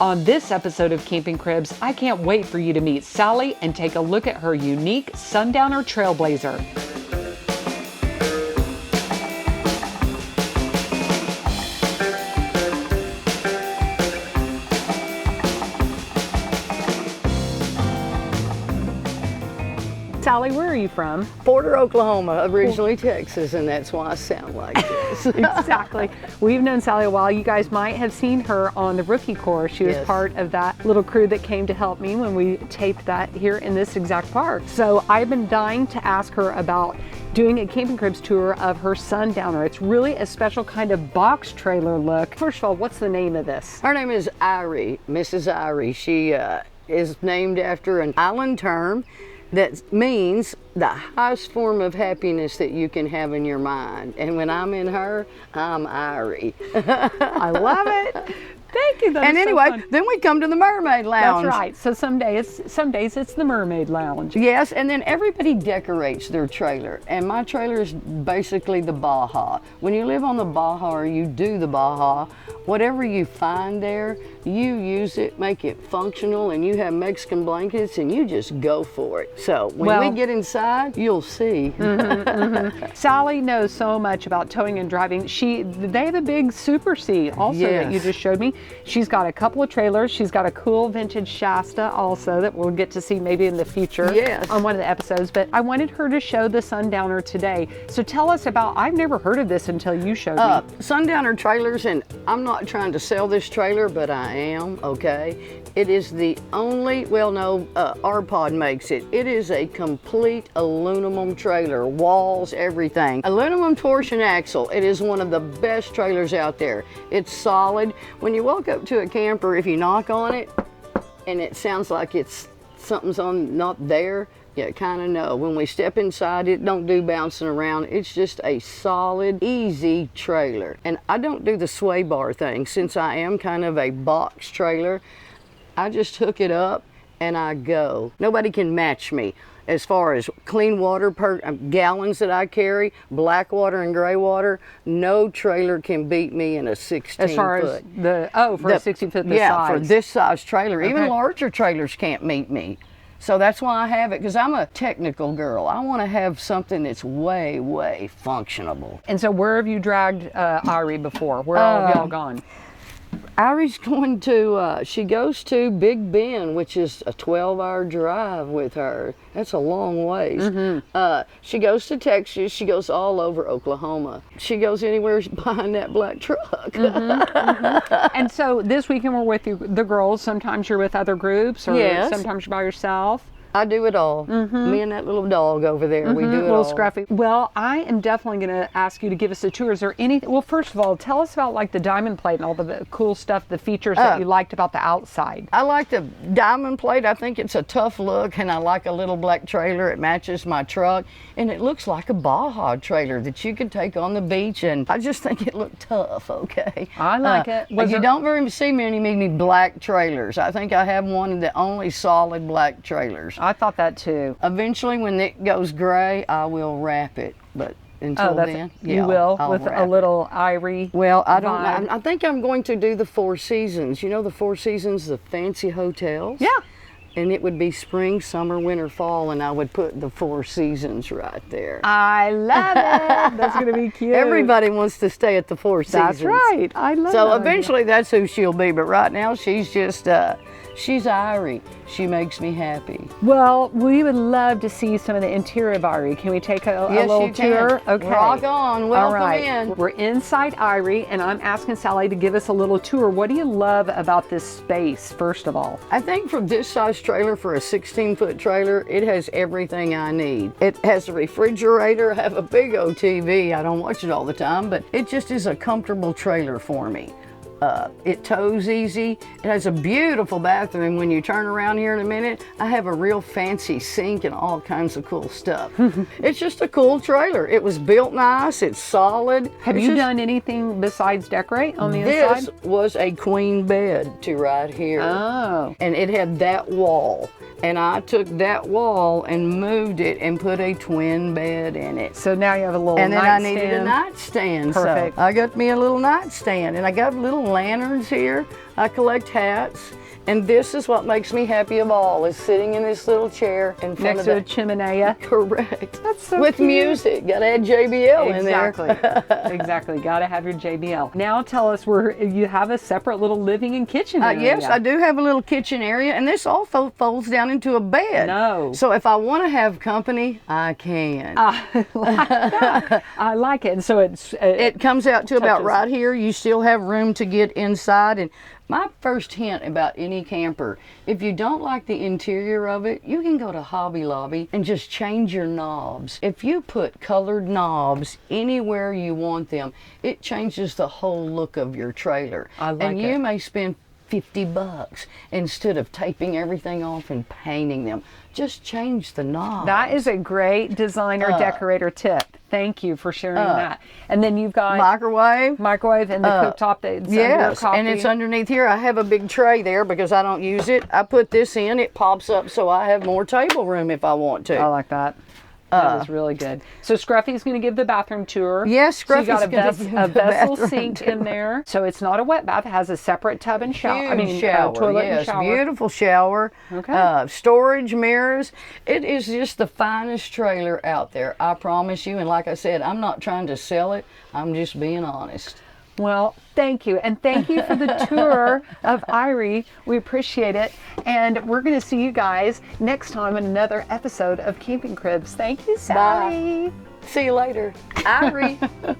On this episode of Camping Cribs, I can't wait for you to meet Sallie and take a look at her unique Sundowner Trailblazer. Sallie, where are you from? Porter, Oklahoma, originally Texas, and that's why I sound like this. Exactly. We've known Sallie a while. You guys might have seen her on the rookie course. She was part of that little crew that came to help me when we taped that here in this exact park. So I've been dying to ask her about doing a Camping Cribs tour of her Sundowner. It's really a special kind of box trailer look. First of all, what's the name of this? Her name is Irie, Mrs. Irie. She is named after an island term that means the highest form of happiness that you can have in your mind. And when I'm in her, I'm Irie. I love it. Thank you. And anyway, then we come to the Mermaid Lounge. That's right. So some days it's the Mermaid Lounge. Yes, and then everybody decorates their trailer. And my trailer is basically the Baja. When you live on the Baja or you do the Baja, whatever you find there, you use it, make it functional, and you have Mexican blankets and you just go for it. So when we get inside, you'll see. Sallie knows so much about towing and driving. They have a big Super C also that you just showed me. She's got a couple of trailers. She's got a cool vintage Shasta also that we'll get to see maybe in the future on one of the episodes. But I wanted her to show the Sundowner today. So tell us about, I've never heard of this until you showed me. Sundowner trailers, and I'm not trying to sell this trailer, but I am, okay? It is the only, R-Pod makes it. It is a complete aluminum trailer, walls, everything. Aluminum torsion axle. It is one of the best trailers out there. It's solid. When you walk up to a camper, if you knock on it and it sounds like something's not there, you kind of know. When we step inside, it don't do bouncing around. It's just a solid, easy trailer. And I don't do the sway bar thing. Since I am kind of a box trailer, I just hook it up and I go. Nobody can match me. As far as clean water per gallons that I carry, black water and gray water, no trailer can beat me in a 16 foot. As far as for a 60 foot size. Yeah, for this size trailer. Even larger trailers can't meet me. So that's why I have it, because I'm a technical girl. I want to have something that's way, way functionable. And so where have you dragged Irie before? Where have y'all gone? Irie's going to, she goes to Big Bend, which is a 12-hour drive with her. That's a long ways. She goes to Texas. She goes all over Oklahoma. She goes anywhere behind that black truck. And so this weekend we're with the girls. Sometimes you're with other groups, or sometimes you're by yourself. I do it all. Me and that little dog over there, we do it little all. Scruffy. Well, I am definitely going to ask you to give us a tour. Is there anything? Well, first of all, tell us about like the diamond plate and all the cool stuff, the features that you liked about the outside. I like the diamond plate. I think it's a tough look, and I like a little black trailer. It matches my truck, and it looks like a Baja trailer that you could take on the beach, and I just think it looked tough, okay? I like it. You don't very see many black trailers. I think I have one of the only solid black trailers. I thought that too. Eventually, when it goes gray, I will wrap it, but until then, you will with a little Irie. Well, I don't know. I think I'm going to do the Four Seasons. You know the Four Seasons, the fancy hotels? Yeah. And it would be spring, summer, winter, fall, and I would put the Four Seasons right there. I love it. That's going to be cute. Everybody wants to stay at the Four Seasons. That's right. I love it. So eventually that's who she'll be, but right now she's just, she's Irie. She makes me happy. Well, we would love to see some of the interior of Irie. Can we take a little tour? Okay. Rock on. Welcome in. We're inside Irie, and I'm asking Sallie to give us a little tour. What do you love about this space, first of all? I think for this size trailer, for a 16-foot trailer, it has everything I need. It has a refrigerator. I have a big old TV. I don't watch it all the time, but it just is a comfortable trailer for me. It tows easy. It has a beautiful bathroom. When you turn around here in a minute, I have a real fancy sink and all kinds of cool stuff. It's just a cool trailer. It was built nice. It's solid. Have you done anything besides decorate on the inside? This was a queen bed to right here. Oh. And it had that wall. And I took that wall and moved it and put a twin bed in it. So now you have a little nightstand. And then I needed a nightstand. Perfect. So I got me a little nightstand, and I got little lanterns here. I collect hats. And this is what makes me happy of all, is sitting in this little chair in front next of to a chimney. Correct. That's so with cute. music. Gotta add JBL Exactly. in there. Exactly. Got to have your JBL. Now tell us where you have a separate little living and kitchen area. Yes, I do have a little kitchen area, and this also folds down into a bed. No. So if I want to have company, I can. I like that. I like it. And so it comes out to about touches. right here. You still have room to get inside. And my first hint about any camper, if you don't like the interior of it, you can go to Hobby Lobby and just change your knobs. If you put colored knobs anywhere you want them, it changes the whole look of your trailer. I like and it. you may spend $50 instead of taping everything off and painting them. Just change the knobs. That is a great designer decorator tip. Thank you for sharing that. And then you've got microwave and the cooktop that's under your yes, coffee. and it's underneath here. I have a big tray there because I don't use it. I put this in, it pops up so I have more table room if I want to. I like that. That is really good. So Scruffy's going to give the bathroom tour. Yes, Scruffy's so got a vessel sink in there. So it's not a wet bath. It has a separate tub and shower. Shower. Toilet yes, and shower. Beautiful shower. Okay. Storage, mirrors. It is just the finest trailer out there. I promise you. And like I said, I'm not trying to sell it. I'm just being honest. Well, thank you. And thank you for the tour of Irie. We appreciate it. And we're going to see you guys next time in another episode of Camping Cribs. Thank you, Sallie. Bye. See you later. Irie.